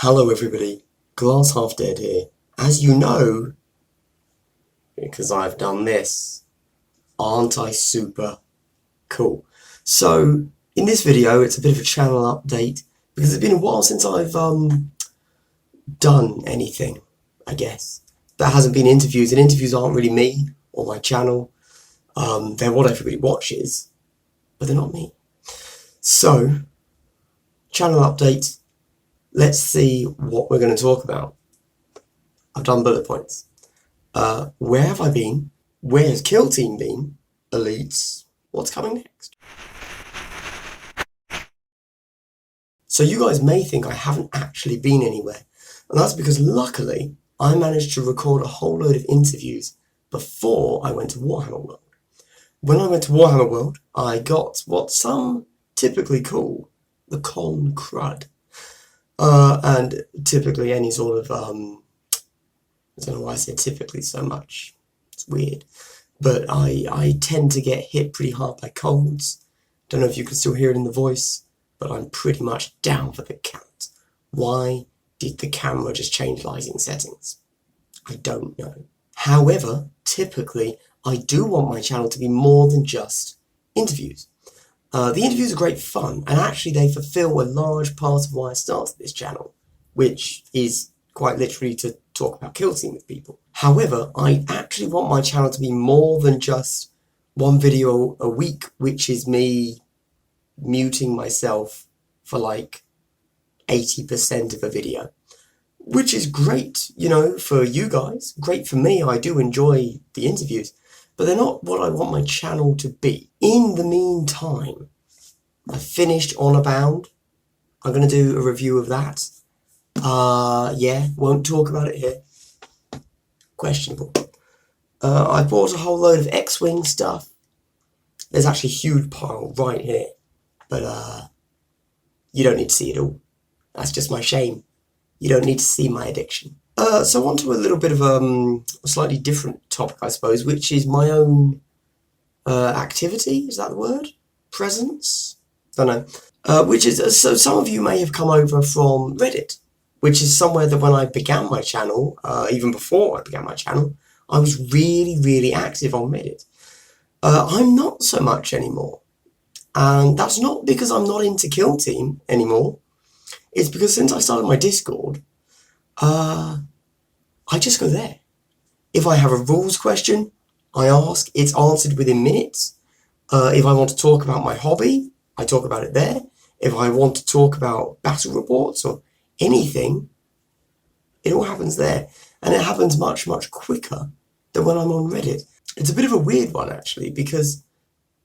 Hello everybody, Glass Half Dead here. As you know, because I've done this, aren't I super cool? So, in this video, it's a bit of a channel update, because it's been a while since I've done anything, I guess. That hasn't been interviews, and interviews aren't really me or my channel. They're what everybody watches, but they're not me. So, channel update. Let's see what we're going to talk about. I've done bullet points. Where have I been? Where has Kill Team been? Elites. What's coming next? So you guys may think I haven't actually been anywhere. And that's because luckily I managed to record a whole load of interviews before I went to Warhammer World. When I went to Warhammer World, I got what some typically call the con crud. And typically any sort of, I don't know why I say typically so much, it's weird, but I tend to get hit pretty hard by colds. Don't know if you can still hear it in the voice, but I'm pretty much down for the count. Why did the camera just change lighting settings? I don't know. However, typically, I do want my channel to be more than just interviews. The interviews are great fun, and actually they fulfill a large part of why I started this channel, which is quite literally to talk about Kill Team with people. However, I actually want my channel to be more than just one video a week, which is me muting myself for like 80% of a video, which is great, you know, for you guys, great for me. I do enjoy the interviews, but they're not what I want my channel to be. In the meantime, I finished On a Bound. I'm going to do a review of that. Yeah, won't talk about it here. Questionable. I bought a whole load of X-Wing stuff. There's actually a huge pile right here, but you don't need to see it all. That's just my shame. You don't need to see my addiction. So on to a little bit of a slightly different topic, I suppose, which is my own activity. Is that the word? Presence? Don't know. Which is, so some of you may have come over from Reddit, which is somewhere that when I began my channel, even before I began my channel, I was really, really active on Reddit. I'm not so much anymore. And that's not because I'm not into Kill Team anymore. It's because since I started my Discord, I just go there. If I have a rules question, I ask, it's answered within minutes. If I want to talk about my hobby, I talk about it there. If I want to talk about battle reports or anything, it all happens there. And it happens much, much quicker than when I'm on Reddit. It's a bit of a weird one, actually, because,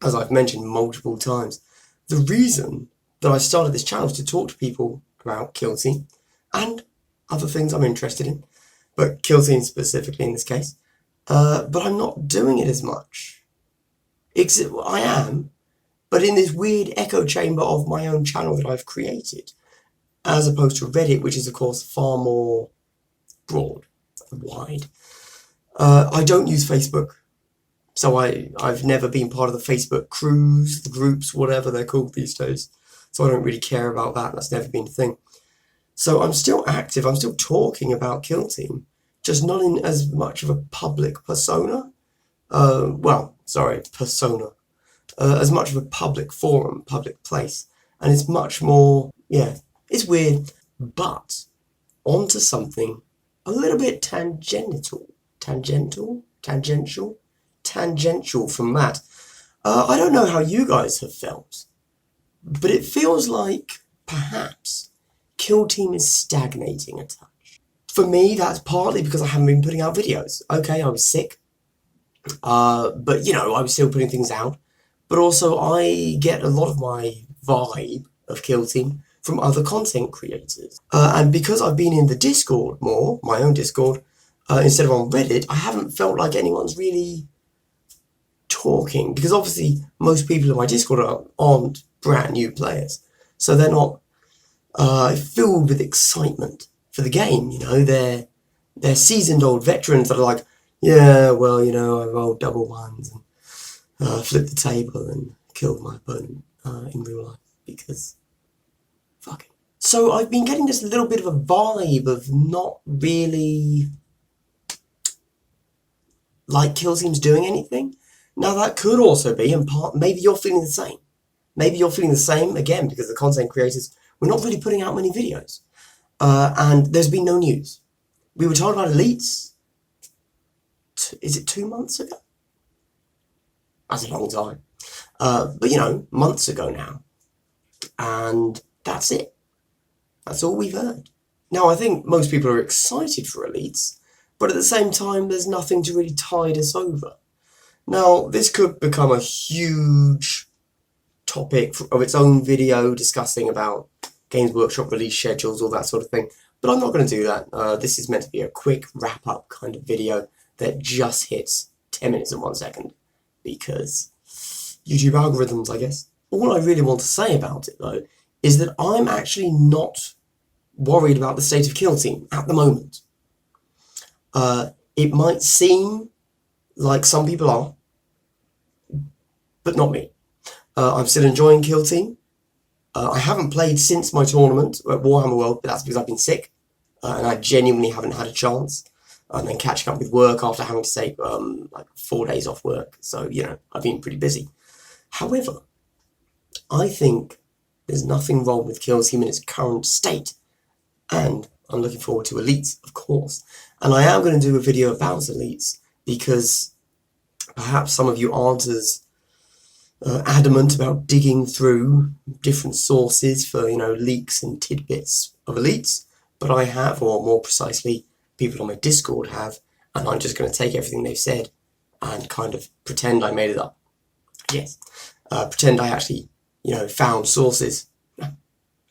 as I've mentioned multiple times, the reason that I started this channel is to talk to people about Kill Team and other things I'm interested in, but Kill Team specifically in this case. But I'm not doing it as much. I am, but in this weird echo chamber of my own channel that I've created, as opposed to Reddit, which is, of course, far more broad and wide. I don't use Facebook, so I've never been part of the Facebook crews, the groups, whatever they're called these days, so I don't really care about that. That's never been a thing. So I'm still active, I'm still talking about Kill Team, just not in as much of a public persona. Persona. As much of a public forum, public place. And it's much more, yeah, it's weird. But onto something a little bit tangential from that. I don't know how you guys have felt, but it feels like perhaps Kill Team is stagnating a touch. For me, that's partly because I haven't been putting out videos. Okay, I was sick, but you know, I was still putting things out. But also, I get a lot of my vibe of Kill Team from other content creators. And because I've been in the Discord more, my own Discord, instead of on Reddit, I haven't felt like anyone's really talking. Because obviously, most people in my Discord aren't brand new players. So they're not filled with excitement for the game, you know. They're seasoned old veterans that are like, yeah, well, you know, I rolled double ones and flipped the table and killed my opponent in real life because fuck it. So I've been getting this little bit of a vibe of not really like Kill Team's doing anything. Now that could also be in part, maybe you're feeling the same. Maybe you're feeling the same, again, because the content creators, we're not really putting out many videos. And there's been no news. We were told about Elites, is it 2 months ago? That's a long time. But you know, months ago now. And that's it. That's all we've heard. Now, I think most people are excited for Elites, but at the same time, there's nothing to really tide us over. Now, this could become a huge topic of its own video discussing about Games Workshop release schedules, all that sort of thing, but I'm not going to do that. This is meant to be a quick wrap-up kind of video that just hits 10 minutes and 1 second, because YouTube algorithms, I guess. All I really want to say about it, though, is that I'm actually not worried about the state of Kill Team at the moment. It might seem like some people are, but not me. I'm still enjoying Kill Team. I haven't played since my tournament at Warhammer World, but that's because I've been sick, and I genuinely haven't had a chance. And then catching up with work after having to take like 4 days off work. So, you know, I've been pretty busy. However, I think there's nothing wrong with Kill Team in its current state. And I'm looking forward to Elites, of course. And I am going to do a video about Elites, because perhaps some of you aren't as adamant about digging through different sources for, you know, leaks and tidbits of Elites. But I have, or more precisely, people on my Discord have, and I'm just going to take everything they've said and kind of pretend I made it up. Yes. Pretend I actually, you know, found sources.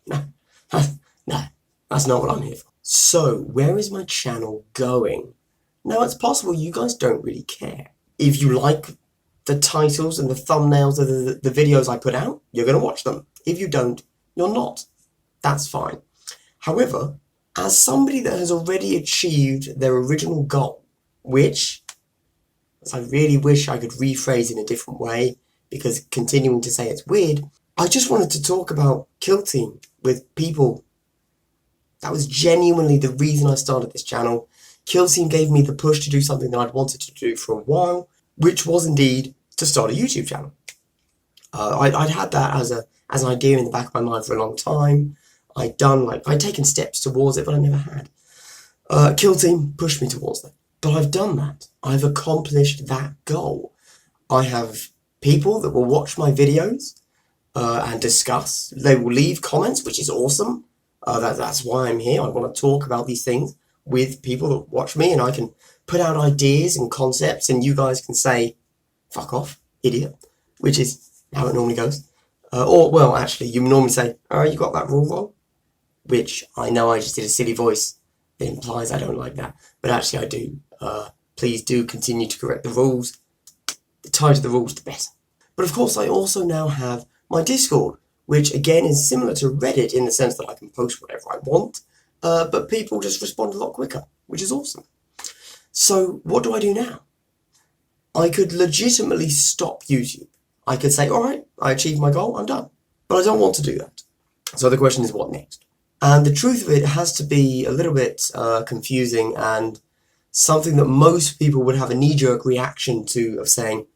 No, that's not what I'm here for. So, where is my channel going? Now, it's possible you guys don't really care. If you like the titles and the thumbnails of the videos I put out, you're going to watch them. If you don't, you're not. That's fine. However, as somebody that has already achieved their original goal, which I really wish I could rephrase in a different way, because continuing to say it's weird, I just wanted to talk about Kill Team with people. That was genuinely the reason I started this channel. Kill Team gave me the push to do something that I'd wanted to do for a while, which was indeed to start a YouTube channel. I'd had that as an idea in the back of my mind for a long time. I'd taken steps towards it, but I never had. Kill Team pushed me towards that. But I've done that. I've accomplished that goal. I have people that will watch my videos and discuss. They will leave comments, which is awesome. That's why I'm here. I want to talk about these things with people that watch me, and I can put out ideas and concepts, and you guys can say, fuck off, idiot, which is how it normally goes. Or, well, actually, you normally say, oh, you got that rule wrong, which I know I just did a silly voice that implies I don't like that, but actually I do. Please do continue to correct the rules. The tighter the rules, the better. But of course, I also now have my Discord, which again is similar to Reddit in the sense that I can post whatever I want, but people just respond a lot quicker, which is awesome. So what do I do now? I could legitimately stop YouTube. I could say, all right, I achieved my goal, I'm done. But I don't want to do that. So the question is, what next? And the truth of it has to be a little bit confusing, and something that most people would have a knee-jerk reaction to, of saying,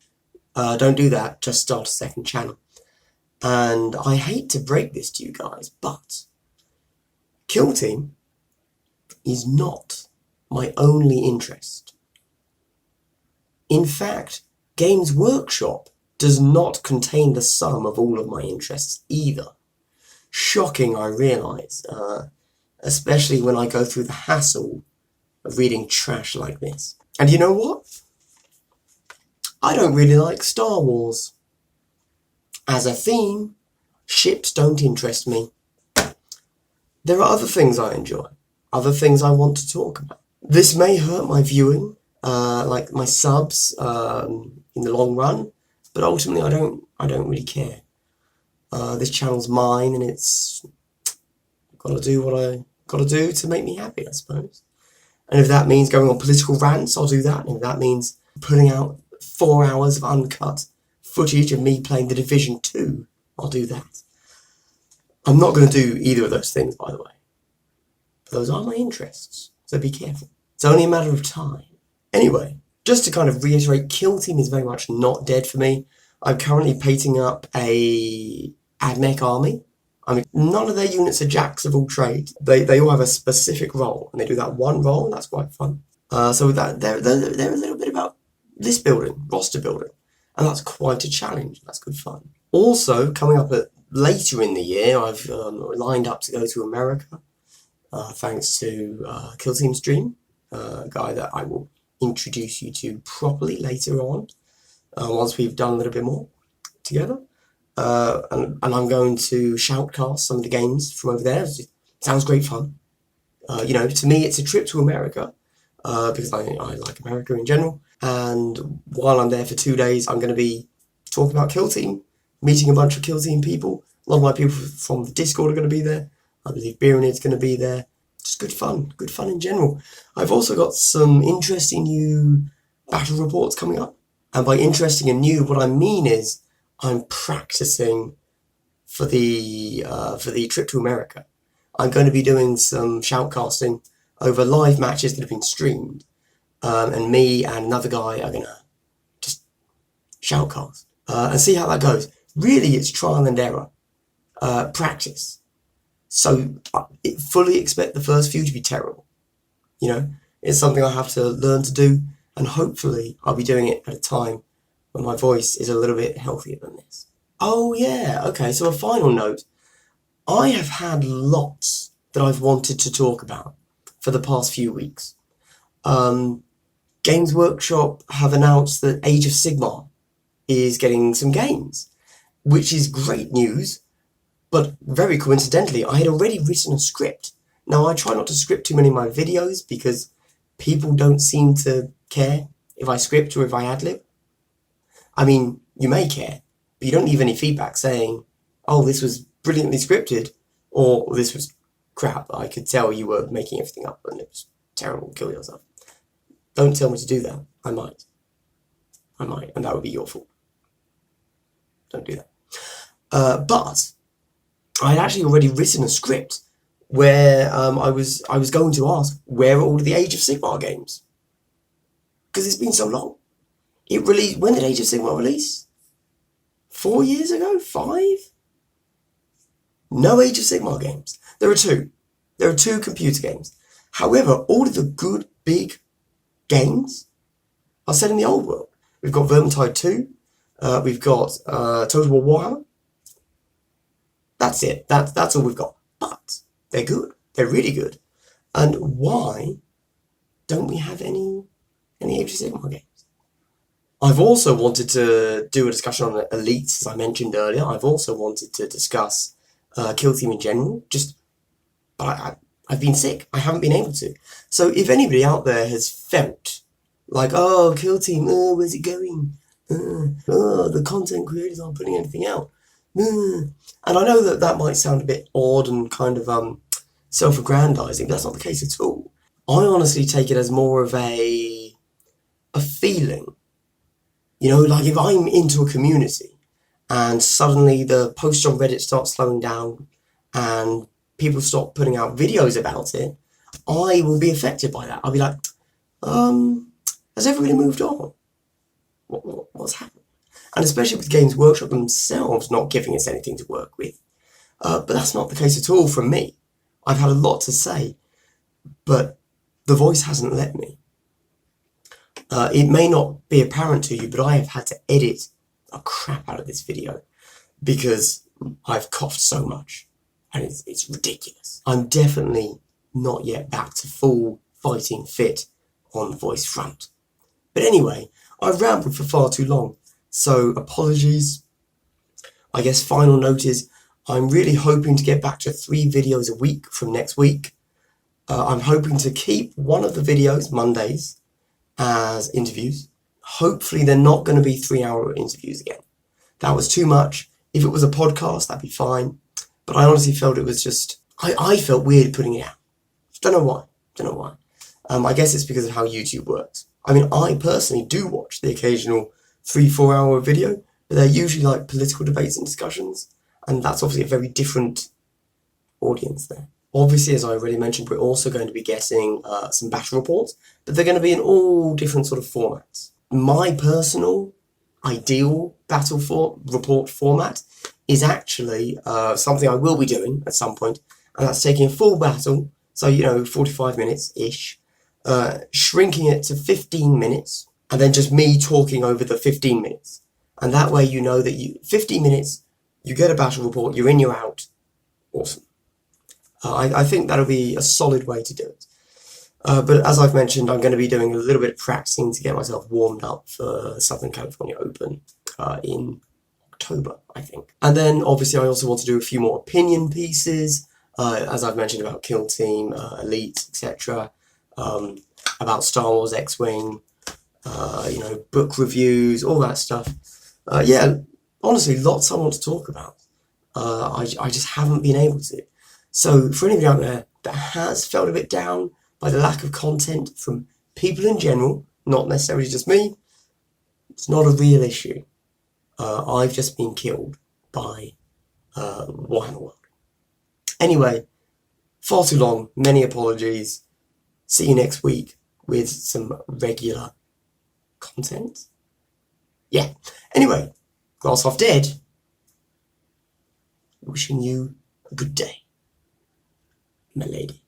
don't do that, just start a second channel. And I hate to break this to you guys, but Kill Team is not my only interest. In fact, Games Workshop does not contain the sum of all of my interests either. Shocking, I realise, especially when I go through the hassle of reading trash like this. And you know what? I don't really like Star Wars. As a theme, ships don't interest me. There are other things I enjoy, other things I want to talk about. This may hurt my viewing, like my subs, in the long run, but ultimately I don't really care. This channel's mine, and it's got to do what I got to do to make me happy, I suppose. And if that means going on political rants, I'll do that. And if that means putting out 4 hours of uncut footage of me playing The Division 2, I'll do that. I'm not going to do either of those things, by the way. But those are my interests, so be careful. It's only a matter of time. Anyway, just to kind of reiterate, Kill Team is very much not dead for me. I'm currently painting up a AdMech army. I mean, none of their units are jacks of all trades. They all have a specific role, and they do that one role, and that's quite fun. So that they're a little bit about list building, roster building, and that's quite a challenge. That's good fun. Also, coming up later in the year, I've lined up to go to America, thanks to Kill Team's Dream, a guy that I will introduce you to properly later on, once we've done a little bit more together. And I'm going to shoutcast some of the games from over there. It sounds great fun. To me, it's a trip to America, because I like America in general. And while I'm there for 2 days, I'm going to be talking about Kill Team, meeting a bunch of Kill Team people. A lot of my people from the Discord are going to be there. I believe Beerenid's going to be there. Just good fun in general. I've also got some interesting new battle reports coming up. And by interesting and new, what I mean is I'm practicing for the trip to America. I'm going to be doing some shoutcasting over live matches that have been streamed. And me and another guy are going to just shoutcast and see how that goes. Really, it's trial and error. Practice. So I fully expect the first few to be terrible. It's something I have to learn to do, and hopefully I'll be doing it at a time when my voice is a little bit healthier than this. Oh yeah, okay, so a final note. I have had lots that I've wanted to talk about for the past few weeks. Games Workshop have announced that Age of Sigmar is getting some games, which is great news. But very coincidentally, I had already written a script. Now, I try not to script too many of my videos because people don't seem to care if I script or if I ad-lib. I mean, you may care, but you don't leave any feedback saying, oh, this was brilliantly scripted, or this was crap. I could tell you were making everything up and it was terrible, kill yourself. Don't tell me to do that. I might, and that would be your fault. Don't do that. But I had actually already written a script where I was going to ask, where are all of the Age of Sigmar games? Because it's been so long. It released. When did Age of Sigmar release? 4 years ago? 5? No Age of Sigmar games. There are two. There are 2 computer games. However, all of the good big games are set in the old world. We've got Vermintide 2. We've got Total War Warhammer. That's it. That's all we've got. But they're good. They're really good. And why don't we have any Age of Sigmar games? I've also wanted to do a discussion on elites, as I mentioned earlier. I've also wanted to discuss Kill Team in general. But I've been sick. I haven't been able to. So if anybody out there has felt like, oh, Kill Team, where's it going? The content creators aren't putting anything out. And I know that might sound a bit odd and kind of self-aggrandizing, but that's not the case at all. I honestly take it as more of a feeling. Like if I'm into a community and suddenly the posts on Reddit start slowing down and people stop putting out videos about it, I will be affected by that. I'll be like, has everybody moved on? What's happened? And especially with Games Workshop themselves not giving us anything to work with. But that's not the case at all from me. I've had a lot to say, but the voice hasn't let me. It may not be apparent to you, but I have had to edit a crap out of this video because I've coughed so much and it's ridiculous. I'm definitely not yet back to full fighting fit on the voice front. But anyway, I've rambled for far too long, so apologies. I guess final note is I'm really hoping to get back to 3 videos a week from next week. I'm hoping to keep one of the videos, Mondays, as interviews. Hopefully they're not going to be 3-hour interviews again. That was too much. If it was a podcast, that'd be fine. But I honestly felt it was just, I felt weird putting it out. Don't know why. I guess it's because of how YouTube works. I mean, I personally do watch the occasional 3-4 hour video, but they're usually like political debates and discussions. And that's obviously a very different audience there. Obviously, as I already mentioned, we're also going to be getting some battle reports, but they're going to be in all different sort of formats. My personal ideal report format is actually something I will be doing at some point, and that's taking a full battle, so 45 minutes-ish, shrinking it to 15 minutes, and then just me talking over the 15 minutes. And that way you know that 15 minutes, you get a battle report, you're in, you're out. Awesome. I think that'll be a solid way to do it. But as I've mentioned, I'm going to be doing a little bit of practicing to get myself warmed up for Southern California Open in October, I think. And then obviously I also want to do a few more opinion pieces, as I've mentioned about Kill Team, Elite, etc., about Star Wars X-Wing, book reviews, all that stuff. Yeah, honestly, lots I want to talk about. I just haven't been able to. So for anybody out there that has felt a bit down by the lack of content from people in general, not necessarily just me, it's not a real issue. I've just been killed by Warhammer World. Anyway, far too long, many apologies. See you next week with some regular content. Yeah, anyway, Glass Half Dead, wishing you a good day, my lady.